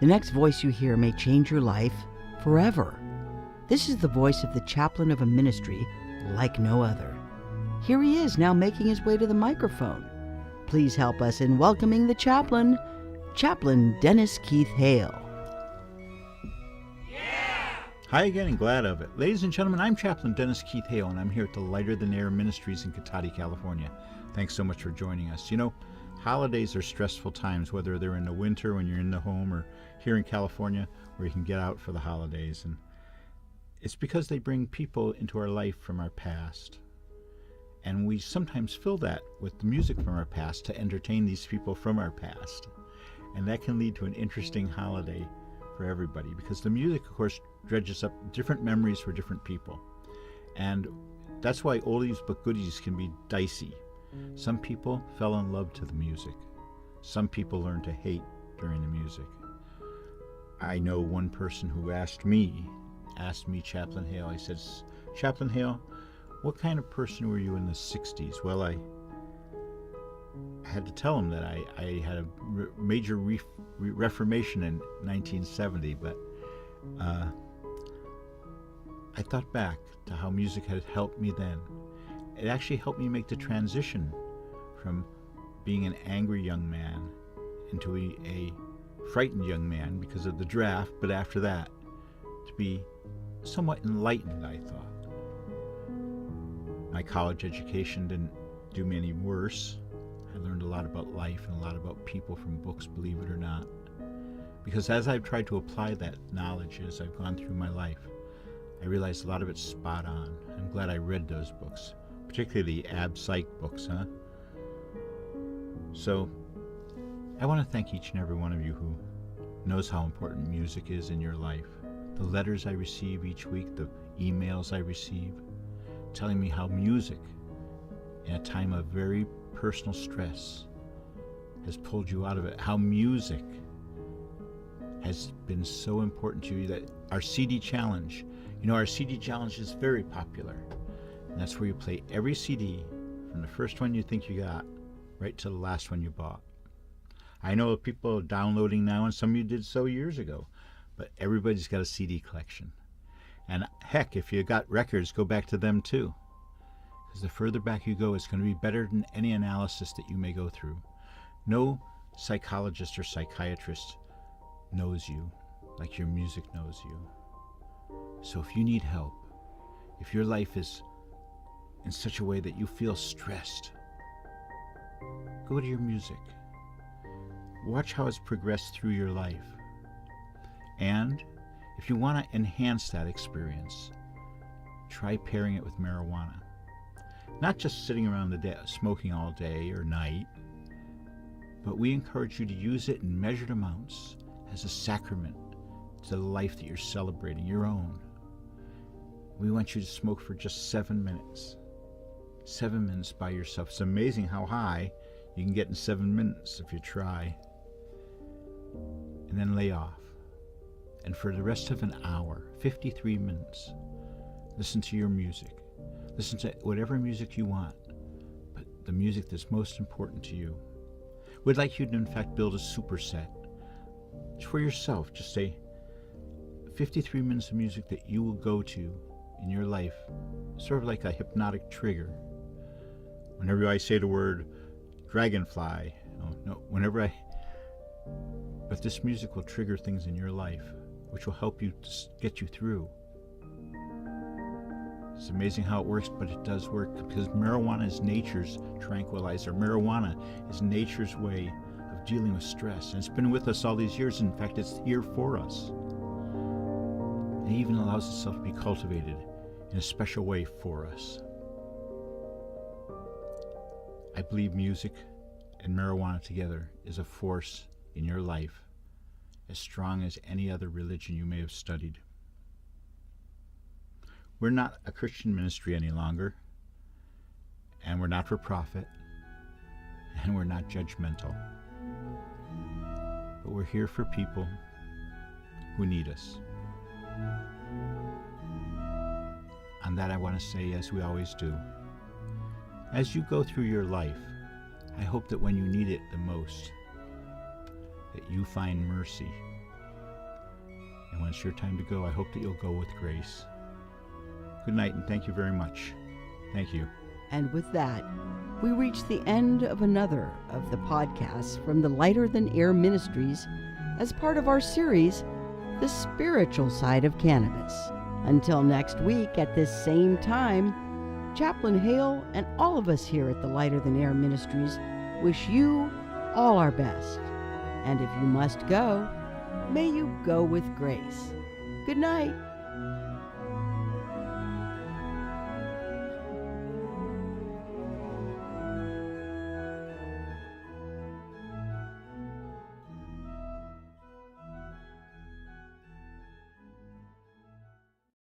The next voice you hear may change your life forever. This is the voice of the chaplain of a ministry like no other. Here he is now making his way to the microphone. Please help us in welcoming the chaplain, Chaplain Dennis Keith Hale. Hi again, and glad of it. Ladies and gentlemen, I'm Chaplain Dennis Keith Hale, and I'm here at the Lighter Than Air Ministries in Cotati, California. Thanks so much for joining us. You know, holidays are stressful times, whether they're in the winter when you're in the home or here in California where you can get out for the holidays. And it's because they bring people into our life from our past. And we sometimes fill that with the music from our past to entertain these people from our past. And that can lead to an interesting holiday for everybody, because the music, of course, dredges up different memories for different people. And that's why oldies but goodies can be dicey. Some people fell in love to the music. Some people learned to hate during the music. I know one person who asked me, Chaplain Hale, I said, Chaplain Hale, what kind of person were you in the 60s? Well, I had to tell him that I had a major reformation in 1970, but I thought back to how music had helped me then. It actually helped me make the transition from being an angry young man into a frightened young man because of the draft, but after that, to be somewhat enlightened, I thought. My college education didn't do me any worse. I learned a lot about life and a lot about people from books, believe it or not. Because as I've tried to apply that knowledge as I've gone through my life, I realized a lot of it's spot on. I'm glad I read those books, particularly the ab psych books, huh? So I want to thank each and every one of you who knows how important music is in your life. The letters I receive each week, the emails I receive, telling me how music, in a time of very personal stress, has pulled you out of it, how music has been so important to you. That our CD challenge, our CD challenge is very popular, and that's where you play every CD from the first one you think you got right to the last one you bought. I know people are downloading now, and some of you did so years ago, but everybody's got a CD collection. And heck, if you got records, go back to them too. Because the further back you go, it's going to be better than any analysis that you may go through. No psychologist or psychiatrist knows you like your music knows you. So if you need help, if your life is in such a way that you feel stressed, go to your music. Watch how it's progressed through your life. And if you want to enhance that experience, try pairing it with marijuana. Not just sitting around the day, smoking all day or night, but we encourage you to use it in measured amounts as a sacrament to the life that you're celebrating, your own. We want you to smoke for just 7 minutes. 7 minutes by yourself. It's amazing how high you can get in 7 minutes if you try. And then lay off. And for the rest of an hour, 53 minutes, listen to your music. Listen to whatever music you want, but the music that's most important to you. We'd like you to, in fact, build a superset. It's for yourself. Just say 53 minutes of music that you will go to in your life, sort of like a hypnotic trigger. Whenever I say the word dragonfly, but this music will trigger things in your life, which will help you to get you through. It's amazing how it works, but it does work, because marijuana is nature's tranquilizer. Marijuana is nature's way of dealing with stress. And it's been with us all these years. In fact, it's here for us. It even allows itself to be cultivated in a special way for us. I believe music and marijuana together is a force in your life as strong as any other religion you may have studied. We're not a Christian ministry any longer, and we're not for profit, and we're not judgmental. But we're here for people who need us. On that I want to say, as we always do, as you go through your life, I hope that when you need it the most, that you find mercy And when it's your time to go, I hope that you'll go with grace. Good night, and thank you very much. Thank you. And with that, we reach the end of another of the podcasts from the Lighter Than Air Ministries as part of our series, The Spiritual Side of Cannabis. Until next week at this same time, Chaplain Hale and all of us here at the Lighter Than Air Ministries wish you all our best. And if you must go, may you go with grace. Good night.